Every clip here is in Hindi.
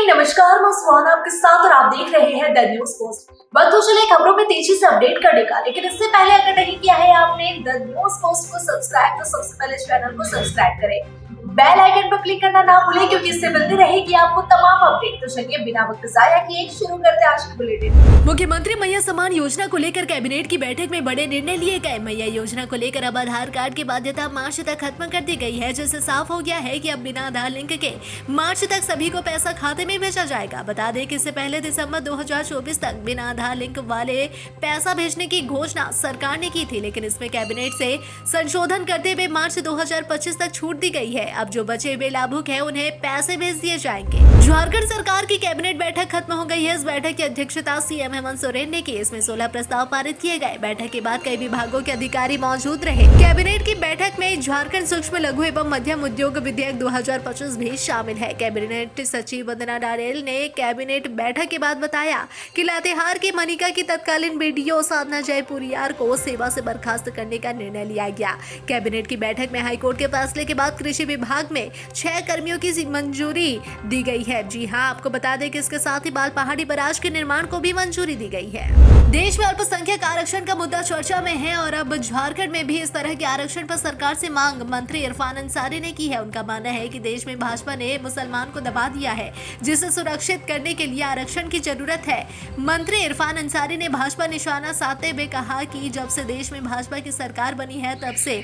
नमस्कार, मैं सुहाना आपके साथ और आप देख रहे हैं द न्यूज पोस्ट। वक्त तो चले खबरों में तेजी से अपडेट करने का, लेकिन इससे पहले अगर नहीं किया है आपने द न्यूज पोस्ट को सब्सक्राइब तो सबसे पहले चैनल को सब्सक्राइब करें, बेल आइकन पर क्लिक करना ना भूलें क्योंकि इससे मिलती रहेगी आपको तमाम अपडेट। तो चलिए बिना वक्त जाया किए शुरू करते हैं आज की बुलेटिन। मुख्यमंत्री मैया सम्मान योजना को लेकर कैबिनेट की बैठक में बड़े निर्णय लिए गए। मैया योजना को लेकर अब आधार कार्ड की बाध्यता मार्च तक खत्म कर दी गई है, जिससे साफ हो गया है कि अब बिना आधार लिंक के मार्च तक सभी को पैसा खाते में भेजा जाएगा। बता दें कि इससे पहले दिसंबर 2024 तक बिना आधार लिंक वाले पैसा भेजने की घोषणा सरकार ने की थी, लेकिन इसमें कैबिनेट से संशोधन करते हुए मार्च 2025 तक छूट दी गई है। अब जो बचे हुए लाभुक हैं उन्हें पैसे भेज दिए जाएंगे। झारखंड सरकार की कैबिनेट बैठक खत्म हो गई है। इस बैठक की अध्यक्षता सीएम हेमंत सोरेन ने की। इसमें 16 प्रस्ताव पारित किए गए। बैठक के बाद कई विभागों के अधिकारी मौजूद रहे। कैबिनेट की बैठक में झारखंड सूक्ष्म लघु एवं मध्यम उद्योग विधेयक 2025 भी शामिल है। कैबिनेट सचिव वंदना डारेल ने कैबिनेट बैठक के बाद बताया कि लातेहार की मनिका की तत्कालीन बीडीओ साधना जयपुरियार को सेवा से बर्खास्त करने का निर्णय लिया गया। कैबिनेट की बैठक में हाईकोर्ट के फैसले के बाद कृषि विभाग में 6 कर्मियों की मंजूरी दी गई है। जी हां, आपको बता दें कि इसके साथ ही बाल पहाड़ी बराज के निर्माण को भी मंजूरी दी गई है। देश में अल्पसंख्यक आरक्षण का मुद्दा चर्चा में है और अब झारखंड में भी इस तरह के आरक्षण पर सरकार से मांग मंत्री इरफान अंसारी ने की है। उनका मानना है कि देश में भाजपा ने मुसलमान को दबा दिया है, जिसे सुरक्षित करने के लिए आरक्षण की जरूरत है। मंत्री इरफान अंसारी ने भाजपा निशाना साधते हुए कहा कि जब से देश में भाजपा की सरकार बनी है तब से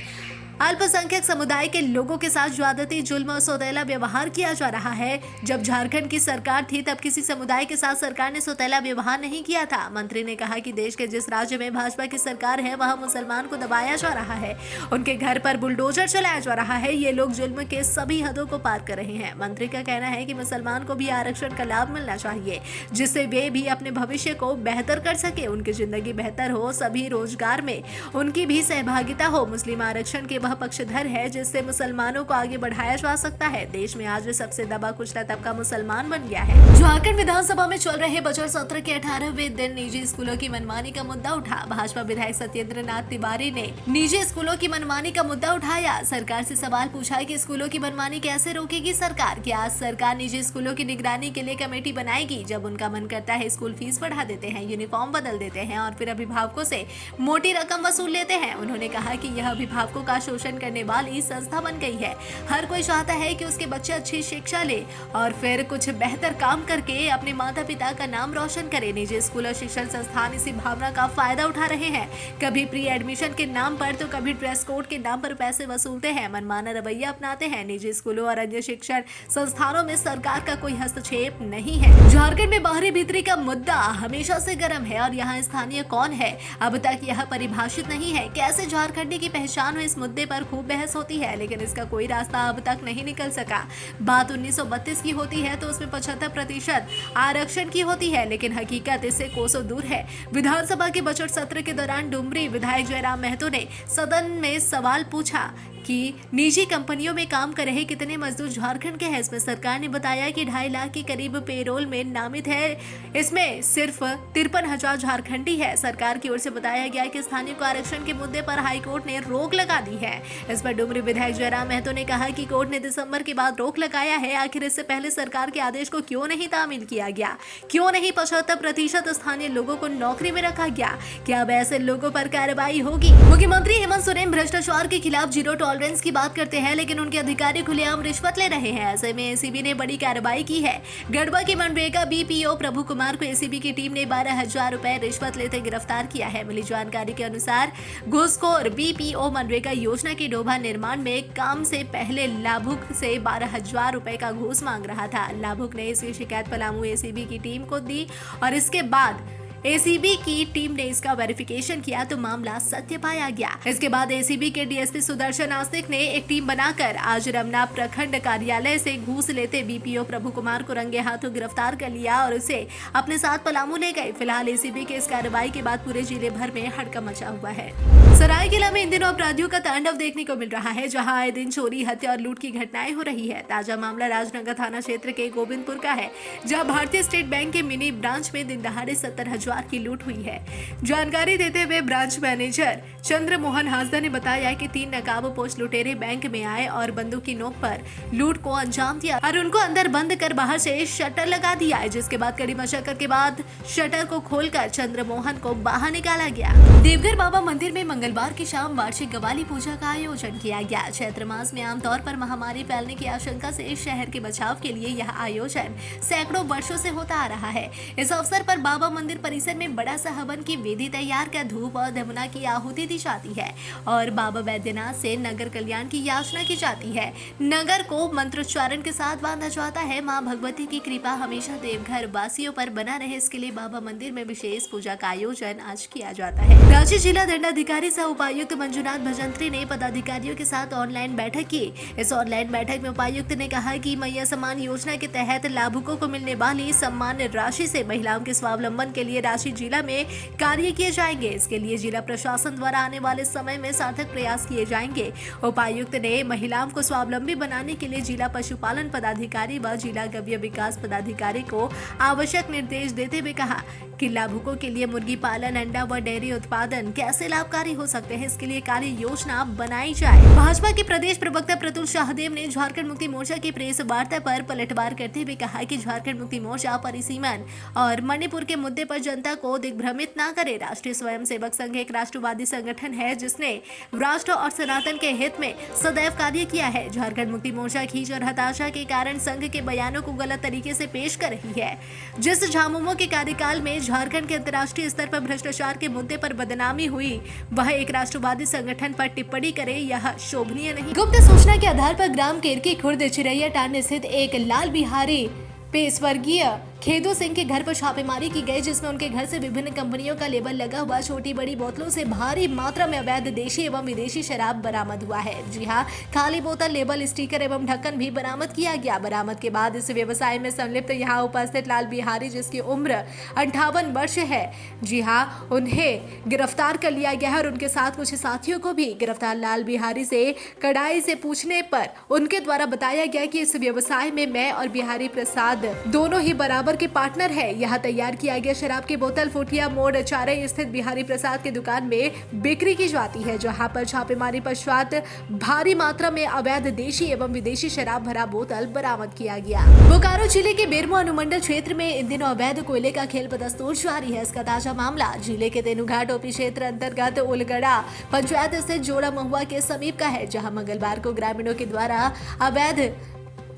अल्पसंख्यक समुदाय के लोगों के साथ ज्यादती, जुल्म और सौतेला व्यवहार किया जा रहा है। जब झारखंड की सरकार थी तब किसी समुदाय के साथ सरकार ने सौतेला व्यवहार नहीं किया था। मंत्री ने कहा कि देश के जिस राज्य में भाजपा की सरकार है वहां मुसलमान को दबाया जा रहा है, उनके घर पर बुलडोजर चलाया जा रहा है। ये लोग जुल्म के सभी हदों को पार कर रहे हैं। मंत्री का कहना है कि मुसलमान को भी आरक्षण का लाभ मिलना चाहिए, जिससे वे भी अपने भविष्य को बेहतर कर सके, उनकी जिंदगी बेहतर हो, सभी रोजगार में उनकी भी सहभागिता हो। मुस्लिम आरक्षण के पक्षधर है जिससे मुसलमानों को आगे बढ़ाया जा सकता है। देश में आज सबसे दबा कुचला तबका मुसलमान बन गया है। झारखंड विधानसभा में चल रहे बजट सत्र के 18वें दिन निजी स्कूलों की मनमानी का मुद्दा उठा। भाजपा विधायक सत्येंद्र नाथ तिवारी ने निजी स्कूलों की मनमानी का मुद्दा उठाया। सरकार से सवाल पूछा कि स्कूलों की मनमानी कैसे रोकेगी सरकार। क्या आज सरकार निजी स्कूलों की निगरानी के लिए कमेटी बनाएगी? जब उनका मन करता है स्कूल फीस बढ़ा देते हैं, यूनिफॉर्म बदल देते हैं और फिर अभिभावकों से मोटी रकम वसूल लेते हैं। उन्होंने कहा कि यह अभिभावकों का शोषण करने वाली संस्था बन गई है। हर कोई चाहता है कि उसके बच्चे अच्छी शिक्षा ले और फिर कुछ बेहतर काम करके अपने माता पिता का नाम रोशन करे। निजी स्कूल और शिक्षण संस्थान इसी भावना का फायदा उठा रहे हैं। कभी प्री एडमिशन के नाम पर तो कभी ड्रेस कोड के नाम पर पैसे वसूलते हैं, मनमाना रवैया अपनाते हैं। निजी स्कूलों और अन्य शिक्षण संस्थानों में सरकार का कोई हस्तक्षेप नहीं है। झारखंड में बाहरी भीतरी का मुद्दा हमेशा से गर्म है और यहाँ स्थानीय कौन है अब तक यह परिभाषित नहीं है। कैसे झारखंडी की पहचान हो, इस मुद्दे पर खूब बहस होती है, लेकिन इसका कोई रास्ता अब तक नहीं निकल सका। बात 1932 की होती है तो उसमें 75% आरक्षण की होती है, लेकिन हकीकत इससे कोसों दूर है। विधानसभा के बजट सत्र के दौरान डुमरी विधायक जयराम महतो ने सदन में सवाल पूछा कि निजी कंपनियों में काम कर रहे कितने मजदूर झारखंड के हैं। इसमें सरकार ने बताया कि 2.5 लाख के करीब पेरोल में नामित है, इसमें सिर्फ 53,000 झारखंडी है। सरकार की ओर से बताया गया कि स्थानीय को आरक्षण के मुद्दे पर हाईकोर्ट ने रोक लगा दी है। इस पर डुमरी विधायक जयराम महतो ने कहा कि कोर्ट ने दिसंबर के बाद रोक लगाया है, आखिर इससे पहले सरकार के आदेश को क्यों नहीं तामील किया गया? क्यों नहीं 75% स्थानीय लोगों को नौकरी में रखा गया? क्या अब ऐसे लोगों पर कार्रवाई होगी? मुख्यमंत्री हेमंत सोरेन भ्रष्टाचार के खिलाफ जीरो टॉलरेंस की बात करते हैं, लेकिन उनके अधिकारी खुलेआम रिश्वत ले रहे हैं। ऐसे में एसीबी ने बड़ी कार्रवाई की है। गढ़वा के मनरेगा बीपीओ प्रभु कुमार को एसीबी की टीम ने 12,000 रुपए रिश्वत लेते गिरफ्तार किया है। मिली जानकारी के अनुसार घूसखोर बीपीओ मनरेगा योजना के डोभा निर्माण में काम से पहले लाभुक से 12,000 रुपए का घूस मांग रहा था। लाभुक ने इसकी शिकायत पलामू एसीबी की टीम को दी और इसके बाद एसीबी की टीम ने इसका वेरिफिकेशन किया तो मामला सत्य पाया गया। इसके बाद एसीबी के डीएसपी सुदर्शन आस्तिक ने एक टीम बनाकर आज रमना प्रखंड कार्यालय से घूस लेते बीपीओ प्रभु कुमार को रंगे हाथों गिरफ्तार कर लिया और उसे अपने साथ पलामू ले गए। फिलहाल एसीबी के इस कार्रवाई के बाद पूरे जिले भर में हड़कंप मचा हुआ है। सरायकेला में इन दिनों अपराधियों का तांडव देखने को मिल रहा है, जहां आए दिन चोरी, हत्या और लूट की घटनाएं हो रही है। ताजा मामला राजनगर थाना क्षेत्र के गोविंदपुर का है, जहां भारतीय स्टेट बैंक के मिनी ब्रांच में दिन दहाड़े 70,000 10,000 की लूट हुई है। जानकारी देते हुए ब्रांच मैनेजर चंद्र मोहन हांसदा ने बताया कि 3 नकाबपोश लुटेरे बैंक में आए और बंदूक की नोक पर लूट को अंजाम दिया और उनको अंदर बंद कर बाहर से शटर लगा दिया है, जिसके बाद कड़ी मशक्कत के बाद शटर को खोलकर चंद्र मोहन को बाहर निकाला गया। देवघर बाबा मंदिर में मंगलवार की शाम वार्षिक गवाली पूजा का आयोजन किया गया। चैत्र मास में आमतौर पर महामारी फैलने की आशंका से शहर के बचाव के लिए यह आयोजन सैकड़ों वर्षों से होता आ रहा है। इस अवसर पर बाबा मंदिर परिसर में बड़ा सा हवन की वेदी तैयार कर धूप और धमुना की आहुति दी जाती है और बाबा वैद्यनाथ से नगर कल्याण की याचना की जाती है। नगर को मंत्रोच्चारण के साथ बांधा जाता है। मां भगवती की कृपा हमेशा देवघर वासियों पर बना रहे, इसके लिए बाबा मंदिर में विशेष पूजा का आयोजन आज किया जाता है। रांची जिला दंडाधिकारी सह उपायुक्त मंजुनाथ भजंत्री ने पदाधिकारियों के साथ ऑनलाइन बैठक की। इस ऑनलाइन बैठक में उपायुक्त ने कहा कि मैया सम्मान योजना के तहत लाभुकों को मिलने वाली सम्मान राशि से महिलाओं के स्वावलंबन के लिए रांची जिला में कार्य किए जाएंगे। इसके लिए जिला प्रशासन द्वारा आने वाले समय में सार्थक प्रयास किए जाएंगे। उपायुक्त ने महिलाओं को स्वावलंबी बनाने के लिए जिला पशुपालन पदाधिकारी व जिला गव्य विकास पदाधिकारी को आवश्यक निर्देश देते हुए कहा कि लाभुकों के लिए मुर्गी पालन, अंडा व डेयरी उत्पादन कैसे लाभकारी हो सकते हैं, इसके लिए कार्य योजना बनाई जाए। भाजपा के प्रदेश प्रवक्ता प्रतुल शाहदेव ने झारखंड मुक्ति मोर्चा की प्रेस वार्ता पर पलटवार करते हुए कहा कि झारखंड मुक्ति मोर्चा परिसीमन और मणिपुर के मुद्दे पर जनता को दिग्भ्रमित न करे। राष्ट्रीय स्वयंसेवक संघ एक राष्ट्रवादी संगठन है जिसने राष्ट्र और सनातन के हित में सदैव कार्य किया है। झारखंड मुक्ति मोर्चा खींच और हताशा के कारण संघ के बयानों को गलत तरीके से पेश कर रही है। जिस झामुमो के कार्यकाल में झारखंड के अंतर्राष्ट्रीय स्तर पर भ्रष्टाचार के मुद्दे पर बदनामी हुई, वह एक राष्ट्रवादी संगठन पर टिप्पणी करे, यह शोभनीय नहीं। गुप्त सूचना के आधार पर ग्राम केरकी खुर्द चिरैया टांड स्थित एक लाल बिहारी पे स्वर्गीय खेदू सिंह के घर पर छापेमारी की गई, जिसमें उनके घर से विभिन्न कंपनियों का लेबल लगा हुआ छोटी बड़ी बोतलों से भारी मात्रा में अवैध देशी एवं विदेशी शराब बरामद हुआ है। जी हां, खाली बोतल, लेबल, स्टिकर एवं ढक्कन भी बरामद किया गया। बरामद के बाद इस व्यवसाय में संलिप्त यहां उपस्थित लाल बिहारी, जिसकी उम्र 58 वर्ष है, जी हां, उन्हें गिरफ्तार कर लिया गया है और उनके साथ कुछ साथियों को भी। गिरफ्तार लाल बिहारी से कड़ाई से पूछने पर उनके द्वारा बताया गया कि इस व्यवसाय में मैं और बिहारी प्रसाद दोनों ही बराबर के पार्टनर है। यहाँ तैयार किया गया शराब की बोतल फुटिया मोड़ चारे स्थित बिहारी प्रसाद की दुकान में बिक्री की जाती है, जहाँ पर छापेमारी पश्चात भारी मात्रा में अवैध देशी एवं विदेशी शराब भरा बोतल बरामद किया गया। बोकारो जिले के बेरमो अनुमंडल क्षेत्र में इन दिनों अवैध कोयले का खेल बदस्तूर जारी है। इसका ताजा मामला जिले के तेनुघाट ओपी क्षेत्र अंतर्गत उलगड़ा पंचायत स्थित जोड़ा महुआ के समीप का है, जहाँ मंगलवार को ग्रामीणों के द्वारा अवैध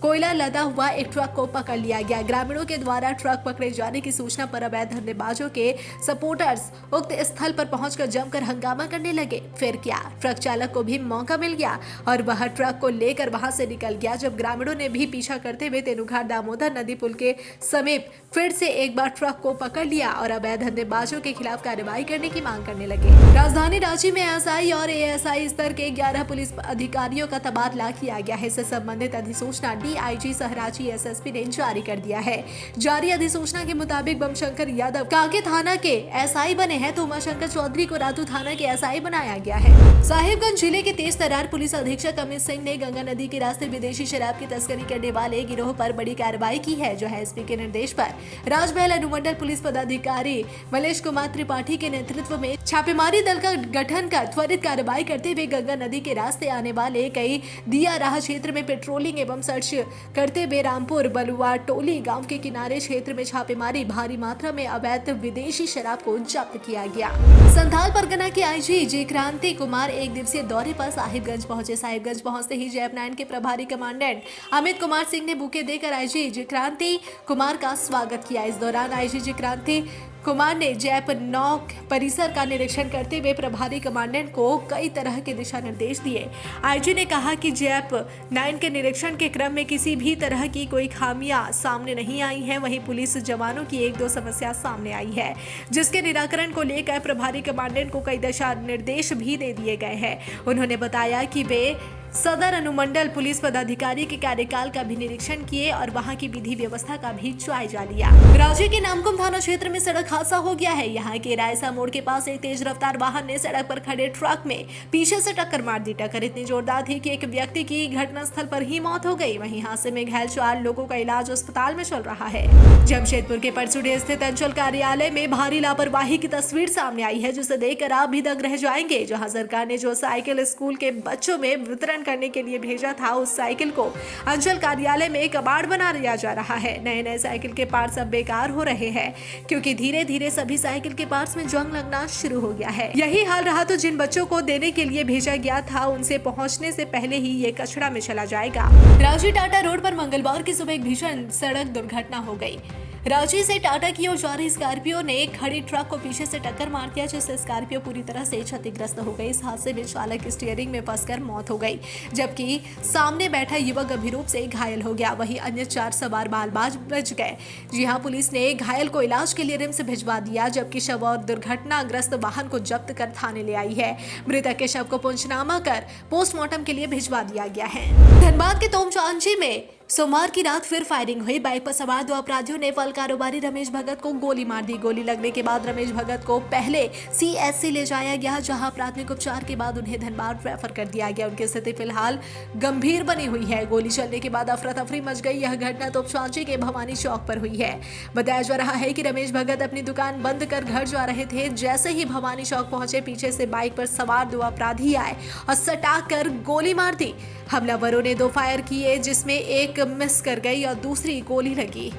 कोयला लदा हुआ एक ट्रक को पकड़ लिया गया। ग्रामीणों के द्वारा ट्रक पकड़े जाने की सूचना पर अवैध धंधेबाजों के सपोर्टर्स उक्त स्थल पर पहुंचकर जमकर हंगामा करने लगे। फिर क्या, ट्रक चालक को भी मौका मिल गया और वह ट्रक को लेकर वहां से निकल गया। जब ग्रामीणों ने भी पीछा करते हुए तेनुघाट दामोदर नदी पुल के समीप फिर से एक बार ट्रक को पकड़ लिया और अवैध धंधेबाजों के खिलाफ कार्रवाई करने की मांग करने लगे। राजधानी रांची में एएसआई और एएसआई स्तर के 11 पुलिस अधिकारियों का तबादला किया गया है। इससे संबंधित अधिसूचना डीआईजी सहराची एसएसपी ने जारी कर दिया है। जारी अधिसूचना के मुताबिक बमशंकर यादव कांके थाना के एसआई बने हैं तो उमाशंकर चौधरी को रातू थाना के एसआई बनाया गया है। साहिबगंज जिले के तेज तर्रार पुलिस अधीक्षक अमित सिंह ने गंगा नदी के रास्ते विदेशी शराब की तस्करी करने वाले गिरोह पर बड़ी कार्रवाई की है, जो है एसपी के निर्देश पर राजमहल अनुमंडल पुलिस पदाधिकारी मलेश कुमार त्रिपाठी के नेतृत्व में छापेमारी दल का गठन कर त्वरित कार्रवाई करते हुए गंगा नदी के रास्ते आने वाले कई दिया राह क्षेत्र में पेट्रोलिंग एवं सर्च करते हुए रामपुर बलुआ टोली गांव के किनारे क्षेत्र में छापेमारी भारी मात्रा में अवैध विदेशी शराब को जब्त किया गया। संथाल परगना के आईजी जी क्रांति कुमार एक दिवसीय दौरे पर साहिबगंज पहुंचे। साहिबगंज पहुंचते ही जैप-9 के प्रभारी कमांडेंट अमित कुमार सिंह ने बुके देकर आईजी जी क्रांति कुमार का स्वागत किया। इस दौरान आईजी जी क्रांति कुमार ने जैप-9 परिसर का निरीक्षण करते हुए प्रभारी कमांडेंट को कई तरह के दिशा निर्देश दिए। आईजी ने कहा कि जैप-9 के निरीक्षण के क्रम में किसी भी तरह की कोई खामियां सामने नहीं आई हैं। वहीं पुलिस जवानों की 1-2 समस्या सामने आई है, जिसके निराकरण को लेकर प्रभारी कमांडेंट को कई दिशा निर्देश भी दे दिए गए हैं। उन्होंने बताया कि वे सदर अनुमंडल पुलिस पदाधिकारी के कार्यकाल का भी निरीक्षण किए और वहां की विधि व्यवस्था का भी जायजा लिया। रांची के नामकुम थाना क्षेत्र में सड़क हादसा हो गया है। यहाँ के रायसा मोड़ के पास एक तेज रफ्तार वाहन ने सड़क पर खड़े ट्रक में पीछे से टक्कर मार दी। टक्कर इतनी जोरदार थी कि एक व्यक्ति की घटनास्थल पर ही मौत हो गई। वहीं हादसे में घायल 4 लोगों का इलाज अस्पताल में चल रहा है। जमशेदपुर के परसुडे स्थित अंचल कार्यालय में भारी लापरवाही की तस्वीर सामने आई है, जिसे देखकर आप भी दंग रह जाएंगे। जहां सरकार ने जो साइकिल स्कूल के बच्चों में वितरण करने के लिए भेजा था, उस साइकिल को अंचल कार्यालय में कबाड़ बना दिया जा रहा है। नए साइकिल के पार्ट्स अब बेकार हो रहे हैं, क्योंकि धीरे धीरे सभी साइकिल के पार्ट्स में जंग लगना शुरू हो गया है। यही हाल रहा तो जिन बच्चों को देने के लिए भेजा गया था, उनसे पहुंचने से पहले ही ये कचरा में चला जाएगा। रांची टाटा रोड पर मंगलवार की सुबह एक भीषण सड़क दुर्घटना हो गई। रांची से टाटा की ओर जा रही स्कॉर्पियो ने खड़ी ट्रक को पीछे से टक्कर मार दिया, जिससे स्कॉर्पियो पूरी तरह से क्षतिग्रस्त हो गई। इस हादसे में चालक की स्टीयरिंग में फंसकर मौत हो गई, जबकि सामने बैठा युवक गंभीर रूप से घायल हो गया। वहीं अन्य 4 सवार बाल-बाल बच गए। जी हां, पुलिस ने घायल को इलाज के लिए रिम्स भिजवा दिया, जबकि शव और दुर्घटनाग्रस्त वाहन को जब्त कर थाने ले आई है। मृतक के शव को पंचनामा कर पोस्टमार्टम के लिए भिजवा दिया गया है। धनबाद के तोमचांची में सोमवार की रात फिर फायरिंग हुई। बाइक पर सवार 2 अपराधियों ने फल कारोबारी रमेश भगत को गोली मार दी। गोली लगने के बाद रमेश भगत को पहले CSC ले जाया गया, जहां प्राथमिक उपचार के बाद उन्हें धनबाद रेफर कर दिया गया। उनकी स्थिति फिलहाल गंभीर बनी हुई है। गोली चलने के बाद अफरा तफरी मच गई। यह घटना तोपचांची के भवानी चौक पर हुई है। बताया जा रहा है कि रमेश भगत अपनी दुकान बंद कर घर जा रहे थे। जैसे ही भवानी चौक पहुंचे, पीछे से बाइक पर सवार 2 अपराधी आए और सटा कर गोली मार दी। हमलावरों ने 2 फायर किए, जिसमें एक मिस कर गई और दूसरी गोली लगी।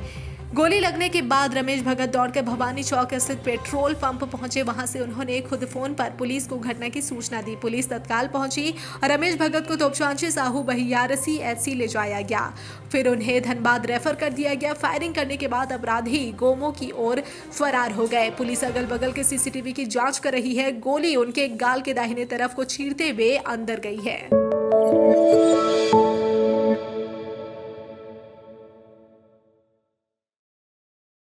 गोली लगने के बाद रमेश भगत दौड़कर भवानी चौक स्थित पेट्रोल पंप पहुंचे। वहां से उन्होंने खुद फोन पर पुलिस को घटना की सूचना दी। पुलिस तत्काल पहुंची और रमेश भगत को तोपचांची साहू बहियार CSC ले जाया गया। फिर उन्हें धनबाद रेफर कर दिया गया। फायरिंग करने के बाद अपराधी गोमो की ओर फरार हो गए। पुलिस अगल बगल के CCTV की जांच कर रही है। गोली उनके गाल के दाहिने तरफ को चीरते हुए अंदर गई है।